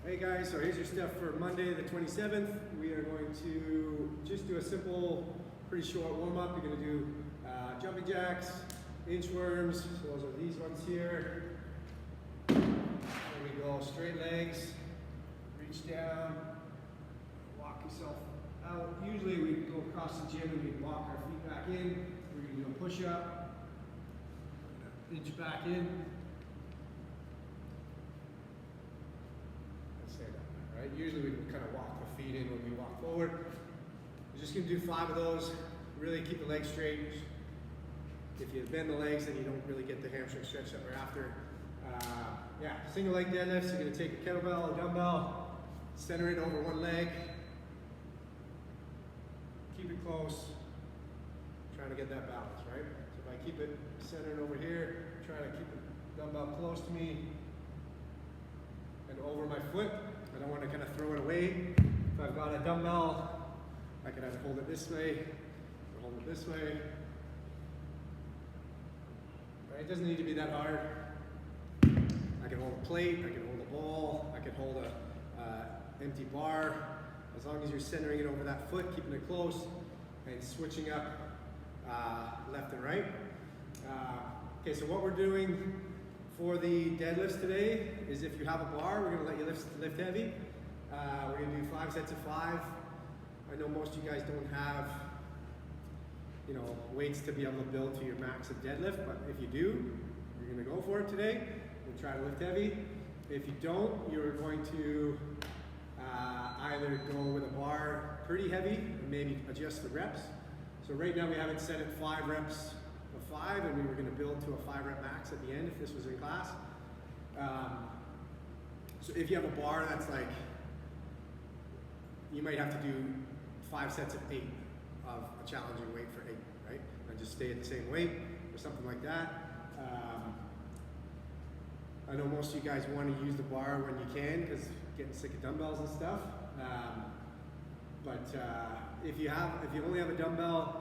Hey guys, so here's your stuff for Monday the 27th. We are going to just do a simple, pretty short warm-up. You're going to do jumping jacks, inchworms, so those are these ones here. There we go, straight legs, reach down, walk yourself out. Usually we go across the gym and we walk our feet back in. We're going to do a push-up, inch back in. Right? Usually we kind of walk the feet in when we walk forward. We're just going to do 5 of those. Really keep the legs straight. If you bend the legs, then you don't really get the hamstring stretch that we're after. Yeah, single leg deadlifts. You're going to take a kettlebell, a dumbbell, center it over one leg. Keep it close. Trying to get that balance, right? So if I keep it centered over here, trying to keep the dumbbell close to me and over my foot. I don't want to kind of throw it away. If I've got a dumbbell, I can either hold it this way or hold it this way. Right? It doesn't need to be that hard. I can hold a plate, I can hold a ball, I can hold a empty bar. As long as you're centering it over that foot, keeping it close, and switching up left and right. Okay, so what we're doing for the deadlifts today is if you have a bar, we're going to let you lift heavy. We're going to do 5 sets of 5. I know most of you guys don't have, weights to be able to build to your max of deadlift, but if you do, you're going to go for it today and try to lift heavy. If you don't, you're going to either go with a bar pretty heavy and maybe adjust the reps. So right now we have it set at 5 reps of 5, and we were going to build to a 5 rep max at the end if this was in class. So if you have a bar that's like, you might have to do 5 sets of 8 of a challenging weight for 8, right? And just stay at the same weight or something like that. I know most of you guys want to use the bar when you can because getting sick of dumbbells and stuff. But if you only have a dumbbell,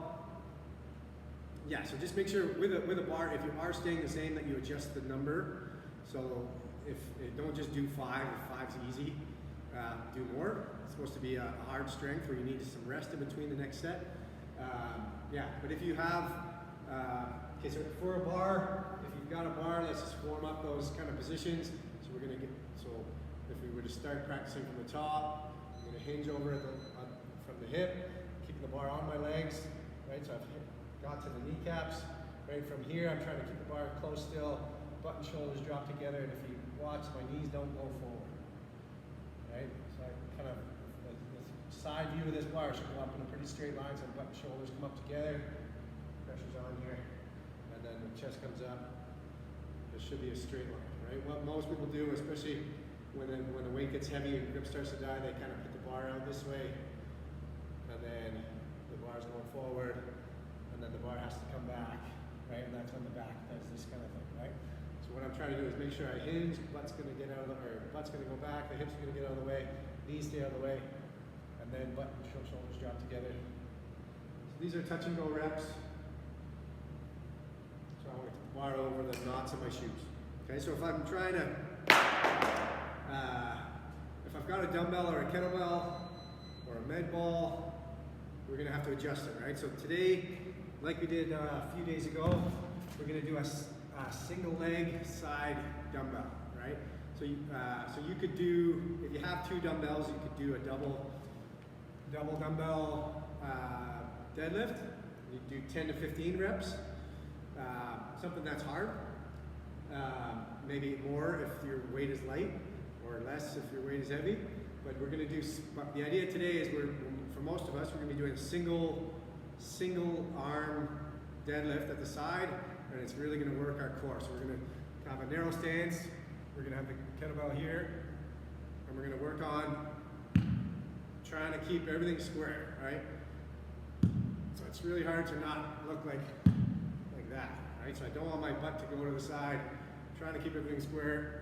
yeah, so just make sure with a bar, if you are staying the same, that you adjust the number. So don't just do 5, if 5's easy, do more. It's supposed to be a hard strength where you need some rest in between the next set. Yeah, but if you have, okay, so for a bar, if you've got a bar, let's just warm up those kind of positions. So we're gonna so if we were to start practicing from the top, I'm gonna hinge over from the hip, keeping the bar on my legs, right? So I've got to the kneecaps. Right from here, I'm trying to keep the bar close still, butt and shoulders drop together, and if you watch, my knees don't go forward, right? So I kind of, the side view of this bar should go up in a pretty straight line, so butt and shoulders come up together, pressure's on here, and then the chest comes up. This should be a straight line, right? What most people do, especially when the weight gets heavy and grip starts to die, they kind of put the bar out this way, and then the bar's going forward, and then the bar has to come back, right? And that's when the back does this kind of thing, right? So what I'm trying to do is make sure I hinge, butt's gonna get out of the, or butt's gonna go back, the hips are gonna get out of the way, knees stay out of the way, and then butt and shoulders drop together. So these are touch and go reps. So I want to bar over the knots of my shoes. Okay, so if I'm trying to, if I've got a dumbbell or a kettlebell or a med ball, we're gonna have to adjust it, right? So today, like we did a few days ago, we're gonna do a single leg side dumbbell, right? So you could do, if you have 2 dumbbells, you could do a double dumbbell deadlift. You do 10 to 15 reps. Something that's hard. Maybe more if your weight is light, or less if your weight is heavy. But we're gonna do, the idea today is for most of us, we're gonna be doing a single arm deadlift at the side, and it's really gonna work our core. So we're gonna have a narrow stance, we're gonna have the kettlebell here, and we're gonna work on trying to keep everything square, right? So it's really hard to not look like that, right? So I don't want my butt to go to the side, I'm trying to keep everything square.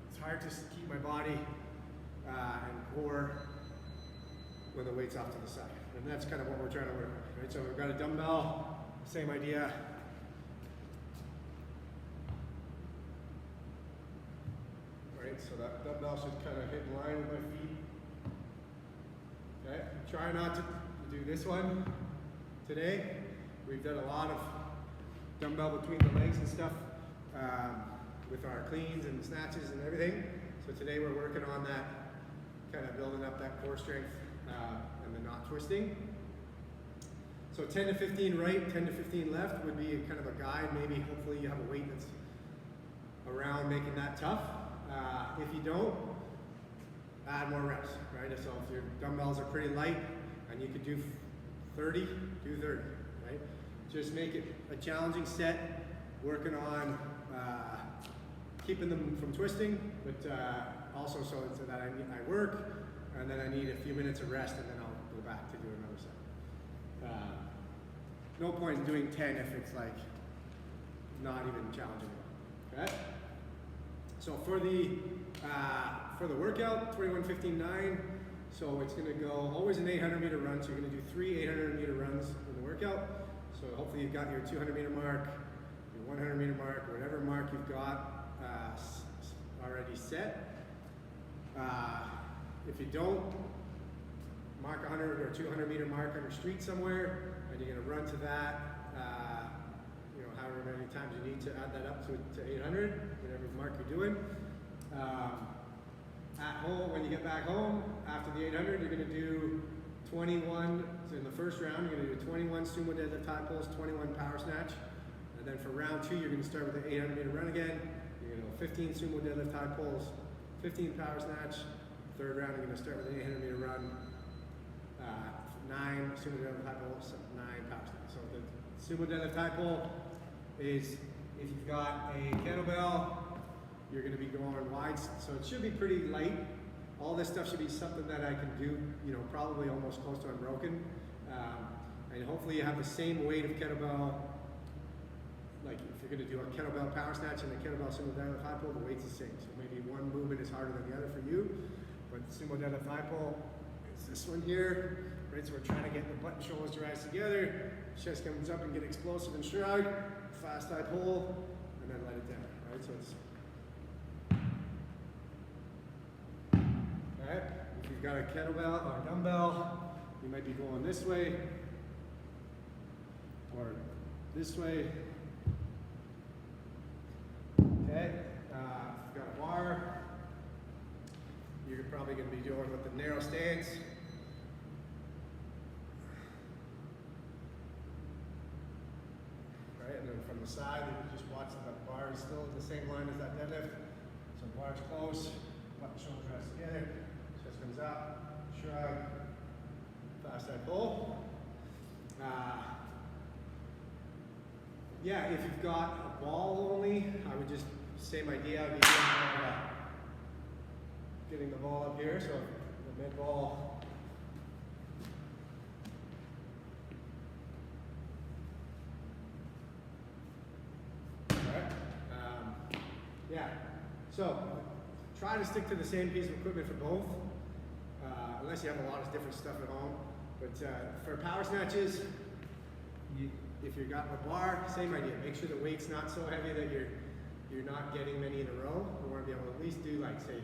It's hard to keep my body and core when the weight's off to the side. And that's kind of what we're trying to work on, right? So we've got a dumbbell, same idea. Right? So that dumbbell should kind of hit in line with my feet. Okay, try not to do this one today. We've done a lot of dumbbell between the legs and stuff with our cleans and snatches and everything. So today we're working on that, kind of building up that core strength and the not twisting. So 10 to 15 right, 10 to 15 left would be kind of a guide. Maybe hopefully you have a weight that's around making that tough. If you don't, add more reps, right? So if your dumbbells are pretty light and you could do 30, do 30, right? Just make it a challenging set, working on keeping them from twisting, but also so that I work, and then I need a few minutes of rest, and then I'll go back to do another set. No point in doing 10 if it's like not even challenging, okay? So for the workout, 21, 15, 9. So it's gonna go always an 800 meter run. So you're gonna do 3 800 meter runs in the workout. So hopefully you've got your 200 meter mark, your 100 meter mark, whatever mark you've got already set. If you don't, mark 100 or 200 meter mark on your street somewhere, and you're gonna run to that, you know, however many times you need to add that up to 800, whatever mark you're doing. At home, when you get back home, after the 800, you're gonna do 21, so in the first round, you're gonna do 21 sumo deadlift high pulls, 21 power snatch. And then for round 2, you're gonna start with the 800 meter run again. You're gonna go 15 sumo deadlift high pulls, 15 power snatch. Third round, you're gonna start with an 800 meter run, 9 sumo deadlift high pulls, 9 power snatch. So the sumo deadlift high pull is, if you've got a kettlebell, you're gonna be going wide, so it should be pretty light. All this stuff should be something that I can do, you know, probably almost close to unbroken. And hopefully you have the same weight of kettlebell. Like if you're gonna do a kettlebell power snatch and a kettlebell sumo deadlift high pull, the weight's the same. So maybe one movement is harder than the other for you, but sumo deadlift high pull is this one here, right? So we're trying to get the butt and shoulders to rise together. Chest comes up and get explosive and shrug. Fast high pull, and then let it down, right? So it's, right? If you've got a kettlebell or a dumbbell, you might be going this way or this way. Okay, if you've got a bar, you're probably going to be doing with the narrow stance. Right, and then from the side, you can just watch that the bar is still in the same line as that deadlift. So bar's close, butt and shoulders rest together. Chest comes up, shrug, fast side pull. Yeah, if you've got a ball only, I would just, same idea, I'd be getting the ball up here, so the mid ball. Alright, yeah, so try to stick to the same piece of equipment for both, unless you have a lot of different stuff at home. But for power snatches, if you've got a bar, same idea. Make sure the weight's not so heavy that you're not getting many in a row. You want to be able to at least do, like, say,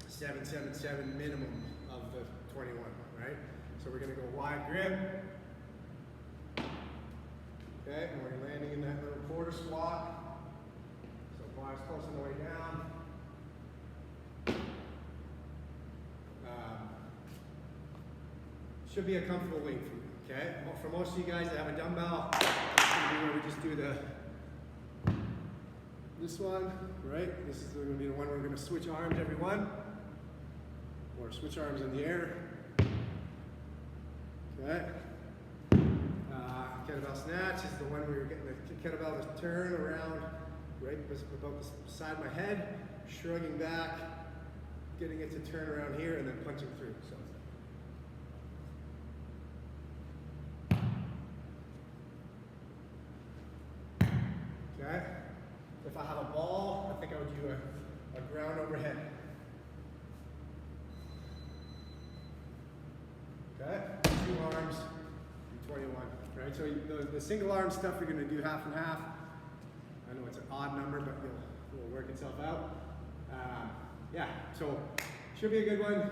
7, 7, 7 minimum of the 21, right? So we're going to go wide grip. Okay, and we're landing in that little quarter squat. So bar's close on the way down. Should be a comfortable weight for you, okay? For most of you guys that have a dumbbell, it's gonna be where we just do this one, right? This is gonna be the one we're gonna switch arms every one, or switch arms in the air. Okay. Kettlebell snatch is the one where you're getting the kettlebell to turn around, right about the side of my head, shrugging back, getting it to turn around here, and then punching through. So. Okay. If I have a ball, I think I would do a ground overhead. Okay. 2 arms, 21. Right. So the single arm stuff you're going to do half and half. I know it's an odd number, but you'll will work itself out. Yeah, so should be a good one.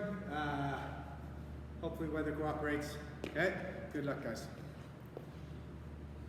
Hopefully weather cooperates. Okay, good luck guys.